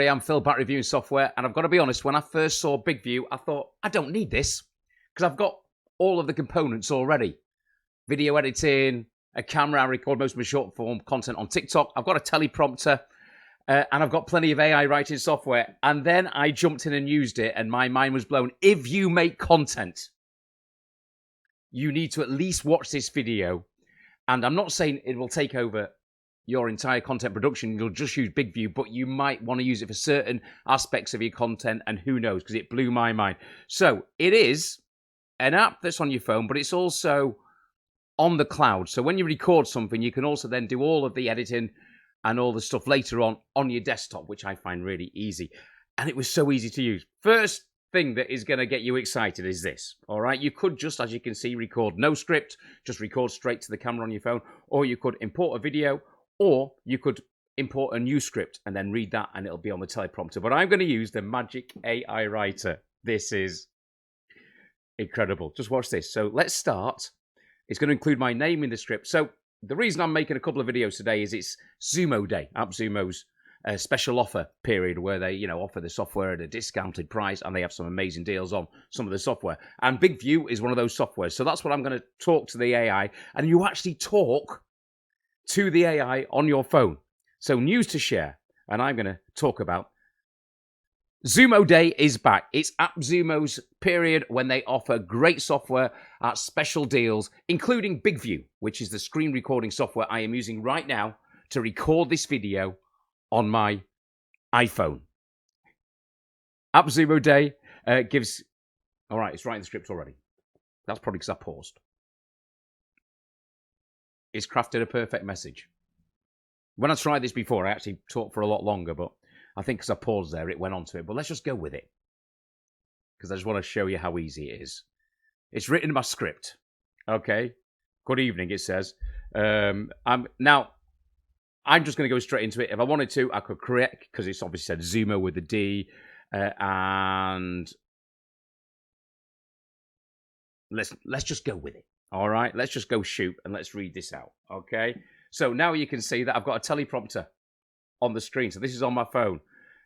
I'm Phil, back reviewing software, and I've got to be honest, when I first saw BIGVU, I thought, I don't need this, because I've got all of the components already. Video editing, a camera, I record most of my short form content on TikTok, I've got a teleprompter, and I've got plenty of AI writing software, and then I jumped in and used it, and my mind was blown. If you make content, you need to at least watch this video, and I'm not saying it will take over your entire content production, you'll just use BIGVU, but you might want to use it for certain aspects of your content, and who knows, because it blew my mind. So it is an app that's on your phone, but it's also on the cloud. So when you record something, you can also then do all of the editing and all the stuff later on your desktop, which I find really easy. And it was so easy to use. First thing that is going to get you excited is this, all right? You could just, as you can see, record no script, just record straight to the camera on your phone, or you could import a video, or you could import a new script and then read that and it'll be on the teleprompter. But I'm going to use the Magic AI Writer. This is incredible. Just watch this. So let's start. It's going to include my name in the script. So the reason I'm making a couple of videos today is it's Zumo Day, AppZumo's special offer period where they, offer the software at a discounted price and they have some amazing deals on some of the software. And BIGVU is one of those softwares. So that's what I'm going to talk to the AI, and you actually talk to the AI on your phone. So news to share, and I'm going to talk about Zumo Day is back. It's AppZumo's period when they offer great software at special deals, including BIGVU, which is the screen recording software I am using right now to record this video on my iPhone. AppZumo Day gives... All right, it's writing the script already. That's probably because I paused. It's crafted a perfect message. When I tried this before, I actually talked for a lot longer, but I think because I paused there, it went on to it. But let's just go with it, because I just want to show you how easy it is. It's written in my script. Okay. Good evening, it says. I'm just going to go straight into it. If I wanted to, I could correct, because it's obviously said Zumo with a D, and let's just go with it. All right, let's just go shoot and let's read this out, okay? So now you can see that I've got a teleprompter on the screen. So this is on my phone,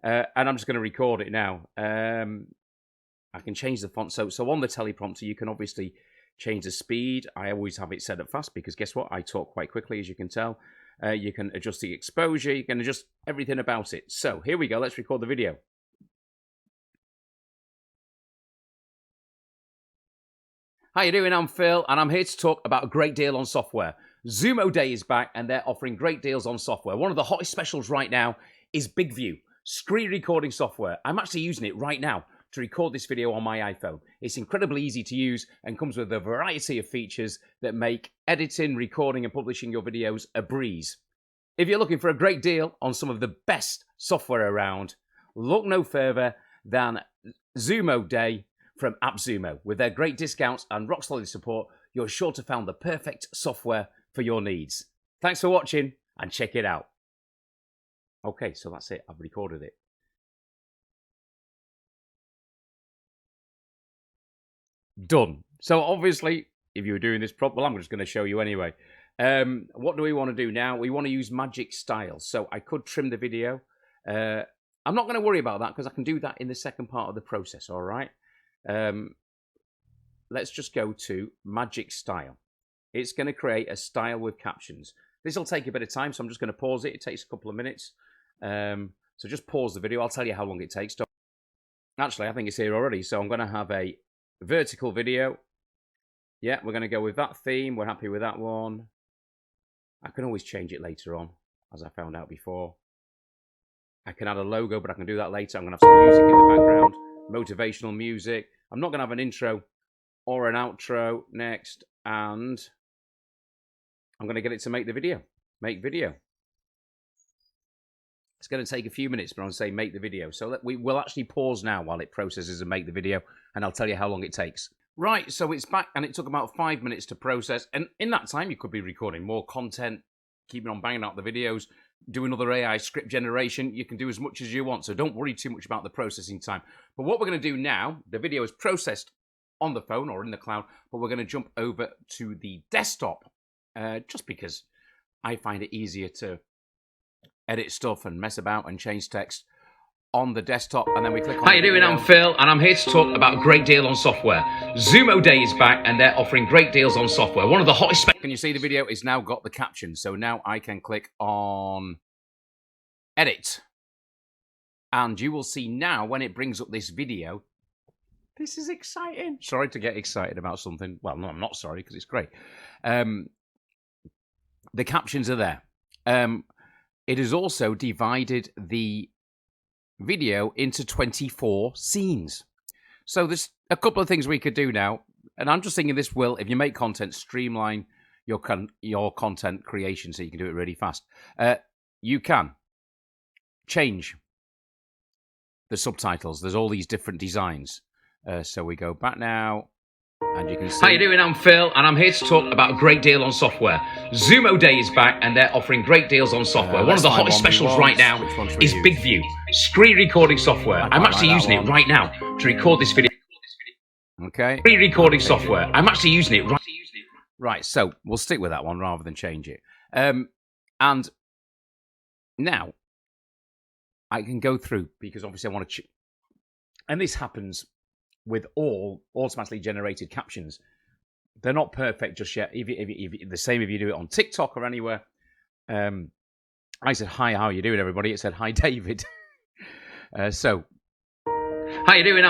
and I'm just going to record it now. I can change the font. So on the teleprompter, you can obviously change the speed. I always have it set up fast because guess what? I talk quite quickly, as you can tell. You can adjust the exposure. You can adjust everything about it. So here we go. Let's record the video. How you doing? I'm Phil, and I'm here to talk about a great deal on software. Zumo Day is back, and they're offering great deals on software. One of the hottest specials right now is BIGVU, screen recording software. I'm actually using it right now to record this video on my iPhone. It's incredibly easy to use and comes with a variety of features that make editing, recording, and publishing your videos a breeze. If you're looking for a great deal on some of the best software around, look no further than Zumo Day from AppZumo. With their great discounts and rock-solid support, you're sure to find the perfect software for your needs. Thanks for watching, and check it out. Okay, so that's it. I've recorded it. Done. So obviously, if you were doing this well, I'm just going to show you anyway. What do we want to do now? We want to use Magic Style. So I could trim the video. I'm not going to worry about that because I can do that in the second part of the process, all right? Let's just go to Magic Style. It's going to create a style with captions. This will take a bit of time, so I'm just going to pause it. It takes a couple of minutes. So just pause the video. I'll tell you how long it takes. Actually, I think it's here already. So I'm going to have a vertical video. Yeah, we're going to go with that theme. We're happy with that one. I can always change it later on, as I found out before. I can add a logo, but I can do that later. I'm going to have some music in the background, motivational music. I'm not going to have an intro or an outro next, and I'm going to get it to make the video. Make video. It's going to take a few minutes, but I'll say make the video. So we will actually pause now while it processes and make the video, and I'll tell you how long it takes. Right, so it's back, and it took about 5 minutes to process. And in that time, you could be recording more content, keeping on banging out the videos, doing other AI script generation. You can do as much as you want, so don't worry too much about the processing time. But what we're going to do now, the video is processed on the phone or in the cloud, but we're going to jump over to the desktop, just because I find it easier to edit stuff and mess about and change text on the desktop, and then we click on How you doing? I'm Phil, and I'm here to talk about a great deal on software. Zumo Day is back, and they're offering great deals on software. One of the hottest... Can you see the video? It's now got the captions, so now I can click on Edit. And you will see now, when it brings up this video, this is exciting. Sorry to get excited about something. Well, no, I'm not sorry, because it's great. The captions are there. It has also divided the video into 24 scenes. So there's a couple of things we could do now. And I'm just thinking this will, if you make content, streamline your content creation so you can do it really fast. You can change the subtitles. There's all these different designs. So we go back now, and you can see... How you doing? I'm Phil, and I'm here to talk about a great deal on software. Zumo Day is back, and they're offering great deals on software. One of the hottest specials right now is BIGVU, screen recording software. I'm actually using it right now to record this video. Okay. Screen recording software. I'm actually using it right... Right, so we'll stick with that one rather than change it. And now I can go through, because obviously I want to... And this happens with all automatically generated captions. They're not perfect just yet. The same if you do it on TikTok or anywhere. I said, hi, how are you doing, everybody? It said, hi, David. So... How you doing?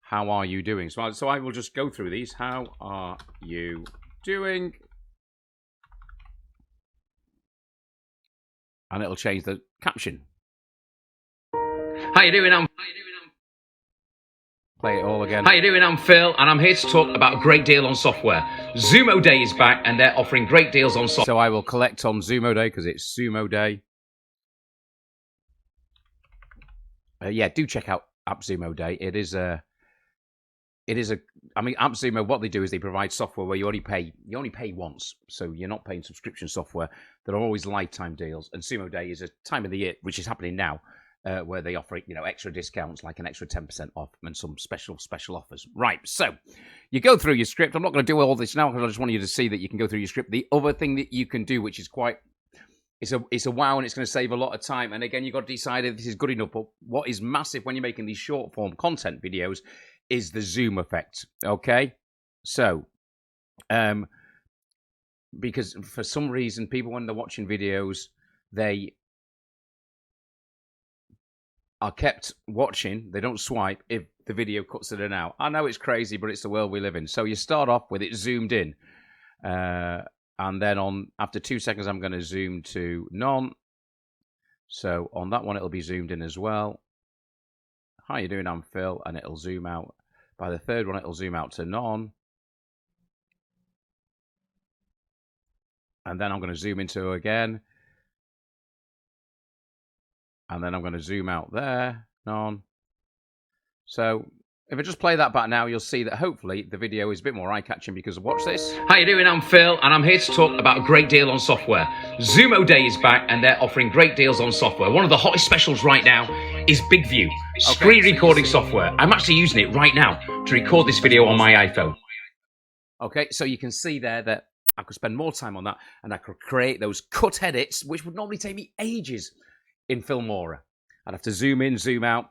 How are you doing? So I will just go through these. How are you doing? And it'll change the caption. How you doing? Play it all again. How you doing? I'm Phil, and I'm here to talk about a great deal on software. Zumo Day is back, and they're offering great deals on software. So I will collect on Zumo Day because it's Sumo Day. Yeah, do check out AppZumo Day. It is a. I mean, AppZumo, what they do is they provide software where you only pay once, so you're not paying subscription software. There are always lifetime deals, and Sumo Day is a time of the year, which is happening now, where they offer extra discounts, like an extra 10% off, and some special offers. Right, so you go through your script. I'm not going to do all this now because I just want you to see that you can go through your script. The other thing that you can do, which is it's a wow, and it's going to save a lot of time. And again, you've got to decide if this is good enough. But what is massive when you're making these short form content videos is the zoom effect. Okay, so because for some reason, people when they're watching videos, they are kept watching. They don't swipe if the video cuts in and out. I know it's crazy, but it's the world we live in. So you start off with it zoomed in, and then after 2 seconds, I'm going to zoom to none. So on that one, it'll be zoomed in as well. How you doing? I'm Phil, and it'll zoom out. By the third one, it'll zoom out to none. And then I'm going to zoom into again. And then I'm going to zoom out there, none. So if I just play that back now, you'll see that hopefully the video is a bit more eye-catching because watch this. How you doing? I'm Phil, and I'm here to talk about a great deal on software. Zumo Day is back, and they're offering great deals on software. One of the hottest specials right now is BIGVU, screen recording software. I'm actually using it right now to record this video on my iPhone. Okay, so you can see there that I could spend more time on that, and I could create those cut edits, which would normally take me ages in Filmora. I'd have to zoom in, zoom out,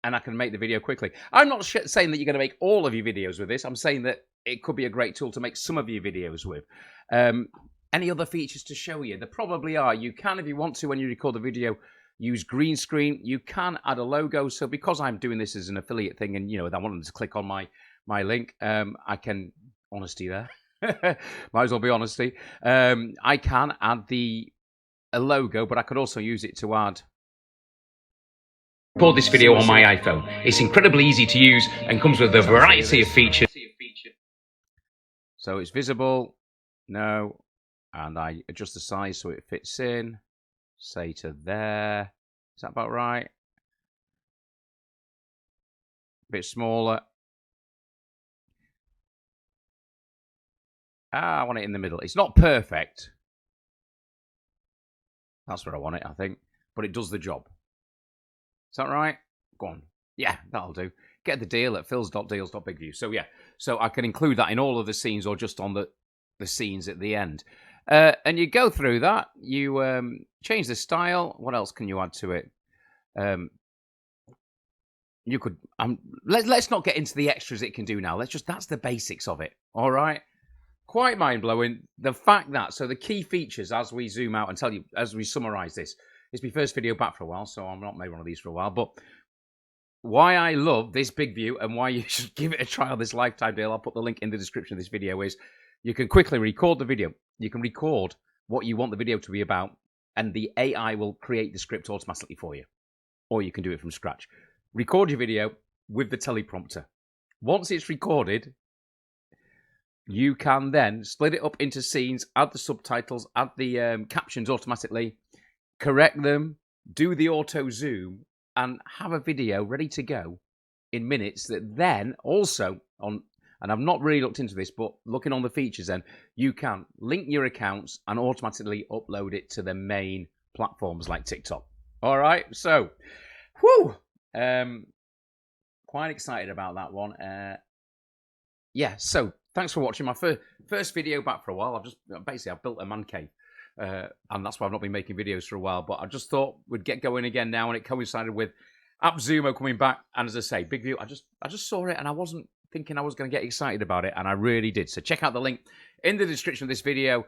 and I can make the video quickly. I'm not saying that you're going to make all of your videos with this. I'm saying that it could be a great tool to make some of your videos with. Any other features to show you? There probably are. You can, if you want to, when you record the video, use green screen. You can add a logo. So because I'm doing this as an affiliate thing, and I want them to click on my link, I can, honesty there, might as well be honesty. I can add a logo, but I could also use it to add. Record this video on my iPhone. It's incredibly easy to use and comes with a variety of features. So it's visible, no, and I adjust the size so it fits in, say to there. Is that about right? A bit smaller. I want it in the middle. It's not perfect. That's where I want it, I think, but it does the job. Is that right? Go on. Yeah, that'll do. Get the deal at phils.deals.bigview. So yeah, so I can include that in all of the scenes or just on the scenes at the end. And you go through that. You change the style. What else can you add to it? You could. Let's not get into the extras it can do now. That's the basics of it. All right. Quite mind blowing. The fact that the key features as we zoom out and tell you as we summarize this. It's my first video back for a while, so I'm not made one of these for a while. But why I love this BIGVU and why you should give it a try on this lifetime deal, I'll put the link in the description of this video, is you can quickly record the video. You can record what you want the video to be about, and the AI will create the script automatically for you. Or you can do it from scratch. Record your video with the teleprompter. Once it's recorded, you can then split it up into scenes, add the subtitles, add the captions automatically, correct them, do the auto zoom, and have a video ready to go in minutes that then also on, and I've not really looked into this, but looking on the features then, you can link your accounts and automatically upload it to the main platforms like TikTok. All right, so, whew, quite excited about that one. Yeah, so thanks for watching my first video back for a while. I've built a man cave. And that's why I've not been making videos for a while. But I just thought we'd get going again now, and it coincided with AppZumo coming back. And as I say, BIGVU, I just saw it, and I wasn't thinking I was going to get excited about it, and I really did. So check out the link in the description of this video.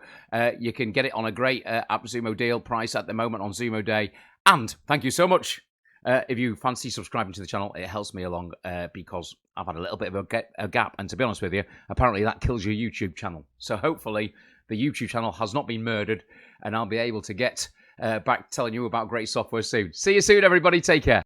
You can get it on a great AppZumo deal price at the moment on Zumo Day. And thank you so much. If you fancy subscribing to the channel, it helps me along because I've had a little bit of a gap. And to be honest with you, apparently that kills your YouTube channel. So hopefully the YouTube channel has not been murdered, and I'll be able to get back telling you about great software soon. See you soon, everybody. Take care.